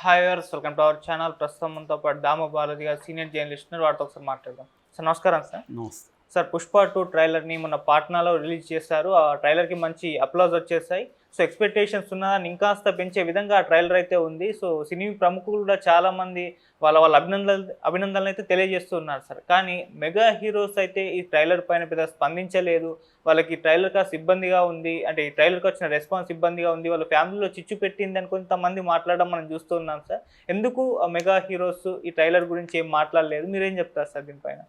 Hi viewers, welcome to our channel. ప్రస్తుతం మనతో పాటు దామ బాలాజీ గారు, సీనియర్ జర్నలిస్ట్ ఉన్నారు. వారితో ఒకసారి మాట్లాడదాం. సార్ నమస్కారం సార్. నమస్తే. సార్, 'పుష్ప 2' ట్రైలర్ని మొన్న పాట్నాలో రిలీజ్ చేశారు. ఆ ట్రైలర్కి మంచి అప్లాజ్ వచ్చేసాయి. సో ఎక్స్పెక్టేషన్స్ ఉన్నదాన్ని ఇంకాస్త పెంచే విధంగా ఆ ట్రైలర్ అయితే ఉంది. సో సినీ ప్రముఖులు కూడా చాలామంది వాళ్ళ అభినందనలు అయితే తెలియజేస్తున్నారు సార్. కానీ మెగా హీరోస్ అయితే ఈ ట్రైలర్ పైన పెద్ద స్పందించలేదు. వాళ్ళకి ట్రైలర్ కాస్త ఇబ్బందిగా ఉంది, అంటే ఈ ట్రైలర్కి వచ్చిన రెస్పాన్స్ ఇబ్బందిగా ఉంది, వాళ్ళ ఫ్యామిలీలో చిచ్చు పెట్టింది అని కొంతమంది మాట్లాడడం మనం చూస్తున్నాం సార్. ఎందుకు మెగా హీరోస్ ఈ ట్రైలర్ గురించి ఏం మాట్లాడలేదు? మీరేం చెప్తారు సార్ దీనిపైన?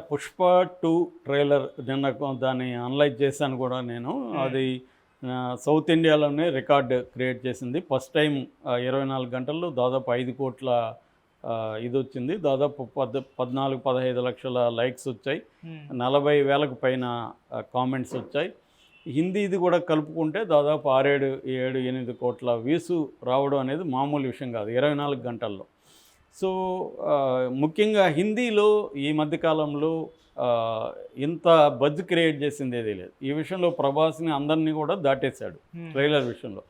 'పుష్ప 2' ట్రైలర్ నిన్న దాన్ని అనలైజ్ చేశాను కూడా నేను. అది సౌత్ ఇండియాలోనే రికార్డ్ క్రియేట్ చేసింది. ఫస్ట్ టైం 24 గంటల్లో దాదాపు 5 కోట్ల ఇది వచ్చింది. దాదాపు 14-15 లక్షల లైక్స్ వచ్చాయి. 40,000కు పైన కామెంట్స్ వచ్చాయి. హిందీది కూడా కలుపుకుంటే దాదాపు 6-7-8 కోట్ల వ్యూస్ రావడం అనేది మామూలు విషయం కాదు 24 గంటల్లో. సో ముఖ్యంగా హిందీలో ఈ మధ్యకాలంలో ఇంత బజ్ క్రియేట్ చేసింది ఏదీ లేదు. ఈ విషయంలో ప్రభాస్ని అందరినీ కూడా దాటేశాడు ట్రైలర్ విషయంలో.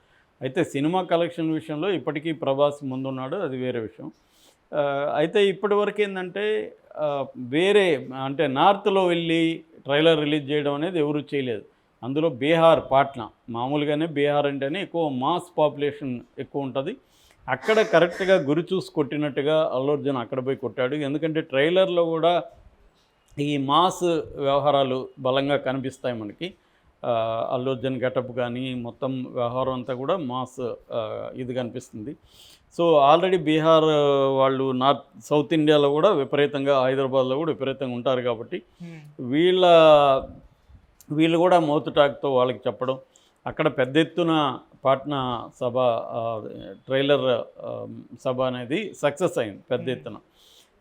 అయితే సినిమా కలెక్షన్ విషయంలో ఇప్పటికీ ప్రభాస్ ముందున్నాడు, అది వేరే విషయం. అయితే ఇప్పటి వరకు ఏంటంటే వేరే అంటే నార్త్లో వెళ్ళి ట్రైలర్ రిలీజ్ చేయడం అనేది ఎవరు చేయలేదు. అందులో బీహార్, పాట్నా, మామూలుగానే బీహార్ అంటేనే ఎక్కువ మాస్ పాపులేషన్ ఎక్కువ ఉంటుంది. అక్కడ కరెక్ట్గా గురి చూసి కొట్టినట్టుగా అల్లు అర్జున్ అక్కడ పోయి కొట్టాడు. ఎందుకంటే ట్రైలర్లో కూడా ఈ మాస్ వ్యవహారాలు బలంగా కనిపిస్తాయి మనకి. అల్లు అర్జున్ గెటప్ కానీ మొత్తం వ్యవహారం అంతా కూడా మాస్ ఇది కనిపిస్తుంది. సో ఆల్రెడీ బీహార్ వాళ్ళు సౌత్ ఇండియాలో కూడా విపరీతంగా, హైదరాబాద్లో కూడా విపరీతంగా ఉంటారు కాబట్టి వీళ్ళు కూడా మౌత్ టాక్తో వాళ్ళకి చెప్పడం, అక్కడ పెద్ద ఎత్తున పాట్నా సభ ట్రైలర్ సభ అనేది సక్సెస్ అయింది పెద్ద ఎత్తున.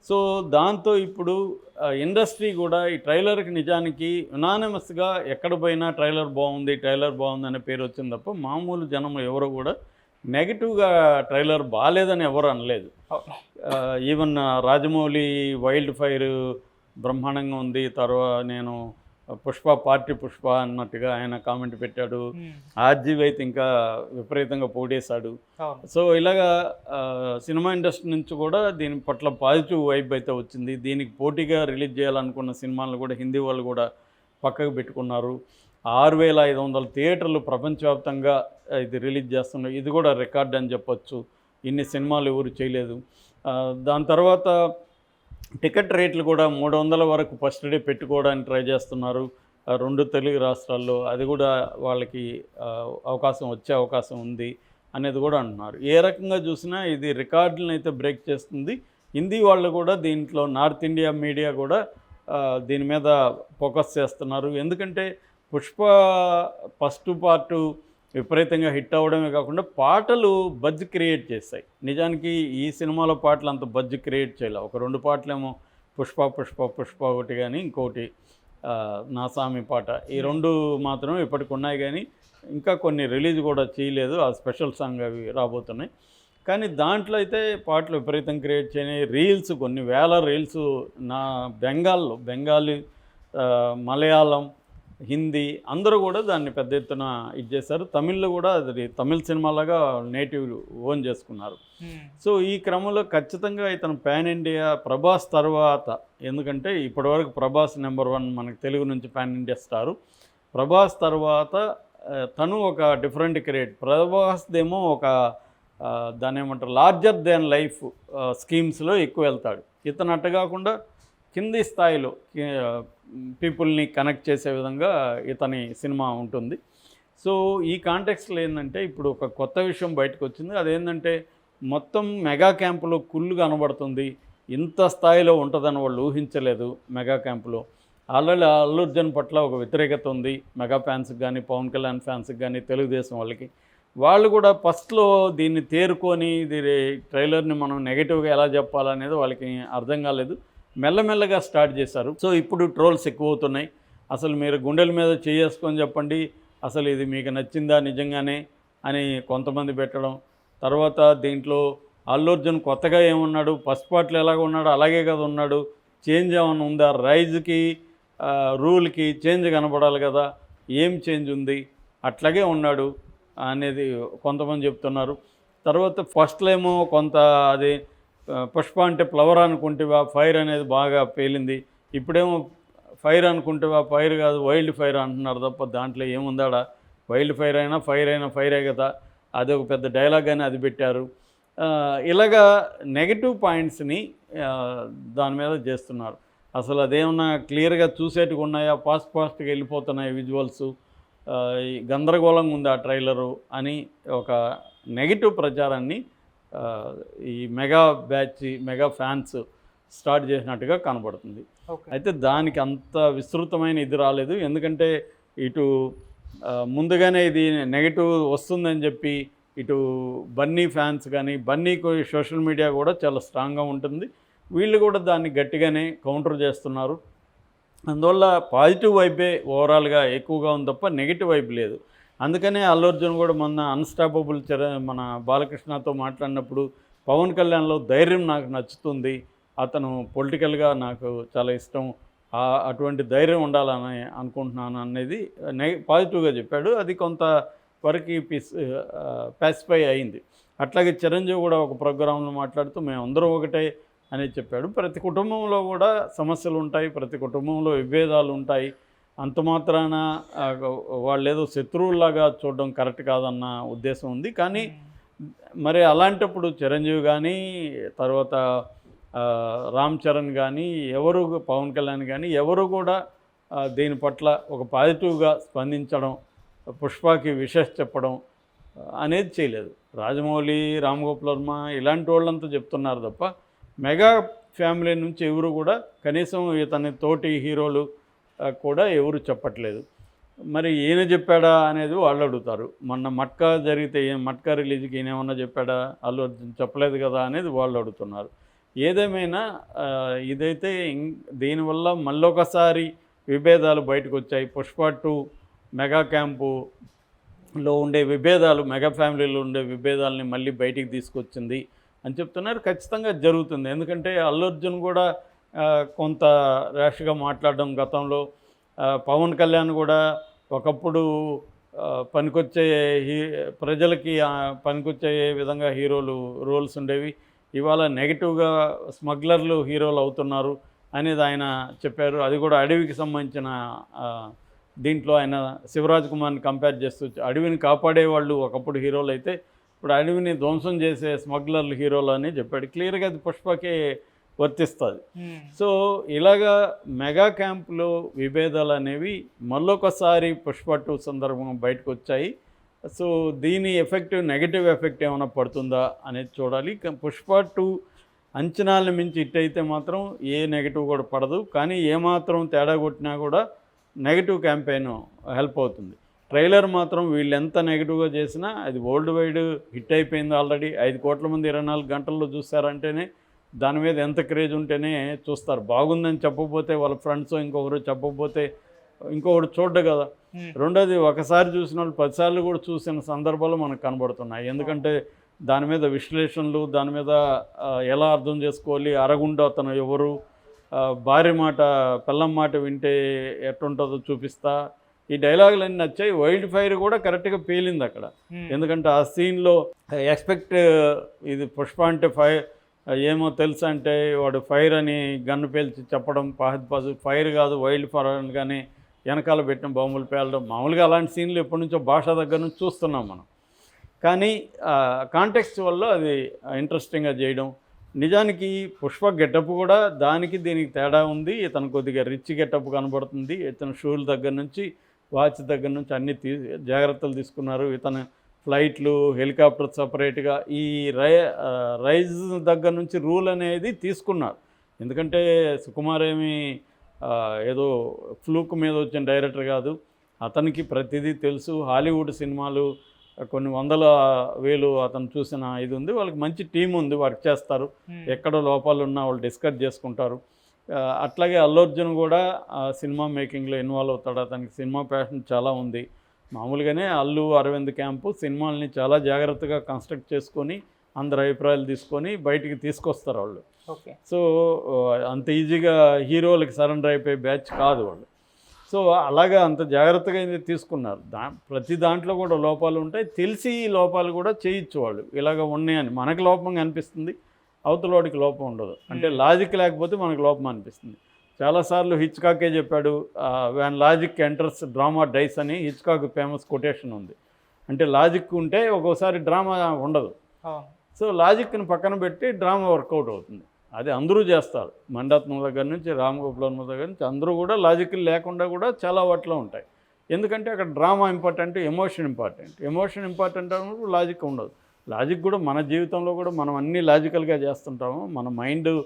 సో దాంతో ఇప్పుడు ఇండస్ట్రీ కూడా ఈ ట్రైలర్కి నిజానికి యునానిమస్గా ఎక్కడ పోయినా ట్రైలర్ బాగుంది అనే పేరు వచ్చింది తప్ప మామూలు జనం ఎవరు కూడా నెగిటివ్గా ట్రైలర్ బాగాలేదని ఎవరు అనలేదు. ఈవెన్ రాజమౌళి వైల్డ్ ఫైర్ బ్రహ్మాండంగా ఉంది, తర్వాత నేను పుష్ప అన్నట్టుగా ఆయన కామెంట్ పెట్టాడు. ఆర్జీవి అయితే ఇంకా విపరీతంగా పోడేశాడు. సో ఇలాగా సినిమా ఇండస్ట్రీ నుంచి కూడా దీని పట్ల పాజిటివ్ వైబ్ అయితే వచ్చింది. దీనికి పోటీగా రిలీజ్ చేయాలనుకున్న సినిమాలను కూడా హిందీ వాళ్ళు కూడా పక్కకు పెట్టుకున్నారు. 6,500 థియేటర్లు ప్రపంచవ్యాప్తంగా ఇది రిలీజ్ చేస్తున్నారు. ఇది కూడా రికార్డ్ అని చెప్పొచ్చు. ఇన్ని సినిమాలు ఎవరు చేయలేదు. దాని తర్వాత టికెట్ రేట్లు కూడా 300 వరకు ఫస్ట్ డే పెట్టుకోవడానికి ట్రై చేస్తున్నారు 2 తెలుగు రాష్ట్రాల్లో. అది కూడా వాళ్ళకి వచ్చే అవకాశం ఉంది అనేది కూడా అంటున్నారు. ఏ రకంగా చూసినా ఇది రికార్డులను అయితే బ్రేక్ చేస్తుంది. హిందీ వాళ్ళు కూడా దీంట్లో నార్త్ ఇండియా మీడియా కూడా దీని మీద ఫోకస్ చేస్తున్నారు. ఎందుకంటే పుష్ప ఫస్ట్ పార్ట్ విపరీతంగా హిట్ అవ్వడమే కాకుండా పాటలు బజ్ క్రియేట్ చేస్తాయి. నిజానికి ఈ సినిమాలో పాటలు అంత బజ్ క్రియేట్ చేయలేవు. ఒక 2 పాటలేమో పుష్ప ఒకటి కానీ ఇంకోటి నా సామి పాట, ఈ 2 మాత్రం ఇప్పటికి ఉన్నాయి. కానీ ఇంకా కొన్ని రిలీజ్ కూడా చేయలేదు. ఆ స్పెషల్ సాంగ్ అవి రాబోతున్నాయి. కానీ దాంట్లో అయితే పాటలు విపరీతం క్రియేట్ చేయని రీల్స్, కొన్ని వేల రీల్స్ బెంగాలీ, మలయాళం, హిందీ అందరూ కూడా దాన్ని పెద్ద ఎత్తున ఇచ్చేశారు. తమిళ్లో కూడా అది తమిళ్ సినిమాలాగా నేటివ్ ఓన్ చేసుకున్నారు. సో ఈ క్రమంలో ఖచ్చితంగా ఇతను పాన్ ఇండియా ప్రభాస్ తర్వాత, ఎందుకంటే ఇప్పటివరకు ప్రభాస్ నెంబర్ 1 మనకి తెలుగు నుంచి పాన్ ఇండియా స్టారు. ప్రభాస్ తర్వాత తను ఒక డిఫరెంట్ క్రియేట్. ప్రభాస్దేమో ఒక దాని ఏమంటారు లార్జర్ దాన్ లైఫ్ స్కీమ్స్లో ఎక్కువ వెళ్తాడు. ఇతను అట్ట కాకుండా కింది స్థాయిలో పీపుల్ని కనెక్ట్ చేసే విధంగా ఇతని సినిమా ఉంటుంది. సో ఈ కాంటెక్స్లో ఏంటంటే ఇప్పుడు ఒక కొత్త విషయం బయటకు వచ్చింది. అదేంటంటే మొత్తం మెగా క్యాంపులో కుళ్ళు కనబడుతుంది. ఇంత స్థాయిలో ఉంటుందని వాళ్ళు ఊహించలేదు. మెగా క్యాంపులో ఆల్రెడీ అల్లు అర్జున్ పట్ల ఒక వ్యతిరేకత ఉంది మెగా ఫ్యాన్స్కి కానీ, పవన్ కళ్యాణ్ ఫ్యాన్స్కి కానీ, తెలుగుదేశం వాళ్ళకి. వాళ్ళు కూడా ఫస్ట్లో దీన్ని తేరుకొని ట్రైలర్ని మనం నెగిటివ్గా ఎలా చెప్పాలనేది వాళ్ళకి అర్థం కాలేదు. మెల్లమెల్లగా స్టార్ట్ చేశారు. సో ఇప్పుడు ట్రోల్స్ ఎక్కువ అవుతున్నాయి. అసలు మీరు గుండెల మీద చేసుకొని చెప్పండి, అసలు ఇది మీకు నచ్చిందా నిజంగానే అని కొంతమంది పెట్టడం. తర్వాత దీంట్లో అల్లు అర్జున్ కొత్తగా ఏమున్నాడు, ఫస్ట్ పార్ట్లో ఎలాగ ఉన్నాడు అలాగే కదా ఉన్నాడు, చేంజ్ ఏమైనా ఉందా, రైజ్కి రూల్కి చేంజ్ కనపడాలి కదా, ఏం చేంజ్ ఉంది, అట్లాగే ఉన్నాడు అనేది కొంతమంది చెప్తున్నారు. తర్వాత ఫస్ట్లో ఏమో కొంత అది పుష్ప అంటే ఫ్లవర్ అనుకుంటేవా ఫైర్ అనేది బాగా పేలింది. ఇప్పుడేమో ఫైర్ అనుకుంటేవా ఫైర్ కాదు వైల్డ్ ఫైర్ అంటున్నారు తప్ప దాంట్లో ఏముందాడా, వైల్డ్ ఫైర్ అయినా ఫైరే కదా, అది ఒక పెద్ద డైలాగ్ అని అది పెట్టారు. ఇలాగా నెగటివ్ పాయింట్స్ని దాని మీద చేస్తున్నారు. అసలు అదేమన్నా క్లియర్గా చూసేట్టుగా ఉన్నాయా, ఫాస్ట్గా వెళ్ళిపోతున్నాయి విజువల్స్, ఈ గందరగోళంగా ఉంది ఆ ట్రైలరు అని ఒక నెగిటివ్ ప్రచారాన్ని ఈ మెగా ఫ్యాన్స్ స్టార్ట్ చేసినట్టుగా కనబడుతుంది. అయితే దానికి అంత విస్తృతమైన ఇది రాలేదు. ఎందుకంటే ఇటు ముందుగానే ఇది నెగిటివ్ వస్తుందని చెప్పి ఇటు బన్నీ ఫ్యాన్స్ కానీ, బన్నీకి సోషల్ మీడియా కూడా చాలా స్ట్రాంగ్గా ఉంటుంది, వీళ్ళు కూడా దాన్ని గట్టిగానే కౌంటర్ చేస్తున్నారు. అందువల్ల పాజిటివ్ వైపే ఓవరాల్గా ఎక్కువగా ఉంది తప్ప నెగిటివ్ వైపు లేదు. అందుకనే అల్లు అర్జున్ కూడా మొన్న అన్స్టాపబుల్ మన బాలకృష్ణతో మాట్లాడినప్పుడు పవన్ కళ్యాణ్లో ధైర్యం నాకు నచ్చుతుంది, అతను పొలిటికల్గా నాకు చాలా ఇష్టం, అటువంటి ధైర్యం ఉండాలని అనుకుంటున్నాను అనేది పాజిటివ్గా చెప్పాడు. అది కొంత వరకు పాసిఫై అయింది. అట్లాగే చిరంజీవి కూడా ఒక ప్రోగ్రాంలో మాట్లాడుతూ మేమందరం ఒకటే అనేది చెప్పాడు. ప్రతి కుటుంబంలో కూడా సమస్యలు ఉంటాయి, ప్రతి కుటుంబంలో విభేదాలు ఉంటాయి, అంత మాత్రాన వాళ్ళు ఏదో శత్రువుల్లాగా చూడడం కరెక్ట్ కాదన్న ఉద్దేశం ఉంది. కానీ మరి అలాంటప్పుడు చిరంజీవి కానీ, తర్వాత రామ్ చరణ్ కానీ, ఎవరు పవన్ కళ్యాణ్ కానీ ఎవరు కూడా దీని పట్ల ఒక పాజిటివ్గా స్పందించడం, పుష్పకి విషెస్ చెప్పడం అనేది చేయలేదు. రాజమౌళి, రామ్ గోపాల్ వర్మ ఇలాంటి వాళ్ళంతా చెప్తున్నారు తప్ప మెగా ఫ్యామిలీ నుంచి ఎవరు కూడా కనీసం ఇతని తోటి హీరోలు కూడా ఎవరు చెప్పట్లేదు. మరి ఈయన చెప్పాడా అనేది వాళ్ళు అడుగుతారు. మొన్న మట్కా జరిగితే మట్కా రిలీజ్కి ఈయన ఏమన్నా చెప్పాడా, అల్లు అర్జున్ చెప్పలేదు కదా అనేది వాళ్ళు అడుగుతున్నారు. ఏదేమైనా ఇదైతే దీనివల్ల మళ్ళొకసారి విభేదాలు బయటకు వచ్చాయి. పుష్ప 2 మెగా క్యాంపులో ఉండే విభేదాలు, మెగా ఫ్యామిలీలో ఉండే విభేదాలని మళ్ళీ బయటికి తీసుకొచ్చింది అని చెప్తున్నారు. ఖచ్చితంగా జరుగుతుంది. ఎందుకంటే అల్లు అర్జున్ కూడా కొంత ర్యాష్గా మాట్లాడడం గతంలో, పవన్ కళ్యాణ్ కూడా ఒకప్పుడు పనికొచ్చే ప్రజలకి పనికొచ్చే విధంగా రోల్స్ ఉండేవి, ఇవాళ నెగిటివ్గా స్మగ్లర్లు హీరోలు అవుతున్నారు అనేది ఆయన చెప్పారు. అది కూడా అడవికి సంబంధించిన దీంట్లో ఆయన శివరాజ్ కుమార్ని కంపేర్ చేస్తూ అడవిని కాపాడేవాళ్ళు ఒకప్పుడు హీరోలు అయితే ఇప్పుడు అడవిని ధ్వంసం చేసే స్మగ్లర్లు హీరోలు అని చెప్పాడు. క్లియర్గా అది పుష్పకే వర్తిస్తుంది. సో ఇలాగా మెగా క్యాంపులో విభేదాలు అనేవి మళ్ళొకసారి పుష్ప 2 సందర్భంగా బయటకు వచ్చాయి. సో దీని నెగటివ్ ఎఫెక్ట్ ఏమైనా పడుతుందా అనేది చూడాలి. పుష్ప 2 అంచనాలను మించి హిట్ అయితే మాత్రం ఏ నెగిటివ్ కూడా పడదు. కానీ ఏమాత్రం తేడా కొట్టినా కూడా నెగిటివ్ క్యాంపెయిన్ హెల్ప్ అవుతుంది. ట్రైలర్ మాత్రం వీళ్ళు ఎంత నెగిటివ్గా చేసినా అది వరల్డ్ వైడ్ హిట్ అయిపోయింది ఆల్రెడీ. 5 కోట్ల మంది 24 గంటల్లో చూస్తారంటేనే దాని మీద ఎంత క్రేజ్ ఉంటేనే చూస్తారు. బాగుందని చెప్పకపోతే వాళ్ళ ఫ్రెండ్స్ ఇంకొకరు చెప్పకపోతే ఇంకొకటి చూడ్డు కదా. రెండోది ఒకసారి చూసిన వాళ్ళు 10 సార్లు కూడా చూసిన సందర్భాలు మనకు కనబడుతున్నాయి. ఎందుకంటే దాని మీద విశ్లేషణలు, దాని మీద ఎలా అర్థం చేసుకోవాలి, అరగుండా అతను ఎవరు, భార్య మాట పిల్లం మాట వింటే ఎట్టుంటుందో చూపిస్తా, ఈ డైలాగులన్నీ నచ్చాయి. వైల్డ్ ఫైర్ కూడా కరెక్ట్గా పేలింది అక్కడ. ఎందుకంటే ఆ సీన్లో ఇది పుష్ప అంటే ఏమో తెలుసు అంటే వాడు ఫైర్ అని గన్ను పేల్చి చెప్పడం, ఫైర్ కాదు వైల్డ్ ఫైర్ అని కానీ వెనకాల పెట్టిన బాంబులు పేలడం, మామూలుగా అలాంటి సీన్లు ఎప్పటి నుంచో భాష దగ్గర నుంచి చూస్తున్నాం మనం. కానీ కాంటెక్స్ట్ వల్ల అది ఇంట్రెస్టింగ్గా చేయడం. నిజానికి పుష్ప గెటప్ కూడా దానికి దీనికి తేడా ఉంది. ఇతను కొద్దిగా రిచ్ గెటప్ కనబడుతుంది. ఇతను షూల దగ్గర నుంచి వాచ్ దగ్గర నుంచి అన్ని జాగ్రత్తలు తీసుకున్నారు. ఇతను ఫ్లైట్లు, హెలికాప్టర్ సపరేట్గా ఈ రైజ్ దగ్గర నుంచి రూల్ అనేది తీసుకున్నారు. ఎందుకంటే సుకుమార్ ఏమి ఏదో ఫ్లూక్ మీద వచ్చిన డైరెక్టర్ కాదు, అతనికి ప్రతిదీ తెలుసు. హాలీవుడ్ సినిమాలు కొన్ని 100,000 అతను చూసిన ఇది ఉంది. వాళ్ళకి మంచి టీం ఉంది, వర్క్ చేస్తారు. ఎక్కడ లోపాలు ఉన్నా వాళ్ళు డిస్కస్ చేసుకుంటారు. అట్లాగే అల్లు అర్జున్ కూడా సినిమా మేకింగ్లో ఇన్వాల్వ్ అవుతాడు. అతనికి సినిమా ప్యాషన్ చాలా ఉంది. మామూలుగానే అల్లు అరవింద్ క్యాంపు సినిమాల్ని చాలా జాగ్రత్తగా కన్స్ట్రక్ట్ చేసుకొని అందరి అభిప్రాయాలు తీసుకొని బయటికి తీసుకొస్తారు వాళ్ళు. సో అంత ఈజీగా హీరోలకి సరెండర్ అయిపోయే బ్యాచ్ కాదు వాళ్ళు. సో అలాగా అంత జాగ్రత్తగా ఇది తీసుకున్నారు. ప్రతి దాంట్లో కూడా లోపాలు ఉంటాయి. తెలిసి ఈ లోపాలు కూడా చేయొచ్చు వాళ్ళు. ఇలాగ ఉన్నాయని మనకు లోపంగా అనిపిస్తుంది, అవతలోడికి లోపం ఉండదు. అంటే లాజిక్ లేకపోతే మనకు లోపం అనిపిస్తుంది. చాలాసార్లు హిచ్కాకే చెప్పాడు, when logic enters drama dies అని హిచ్కాక్ ఫేమస్ కొటేషన్ ఉంది. అంటే లాజిక్ ఉంటే ఒక్కోసారి డ్రామా ఉండదు. సో లాజిక్ని పక్కన పెట్టి డ్రామా వర్కౌట్ అవుతుంది. అది అందరూ చేస్తారు. మండాత్మ దగ్గర నుంచి రామగోపాలమ్మ దగ్గర నుంచి అందరూ కూడా లాజిక్ లేకుండా కూడా చాలా వాటిలో ఉంటాయి. ఎందుకంటే అక్కడ drama important, emotion important. Emotion important అన్నప్పుడు లాజిక్ ఉండదు. లాజిక్ కూడా మన జీవితంలో కూడా మనం అన్నీ లాజికల్గా చేస్తుంటాము. మన మైండ్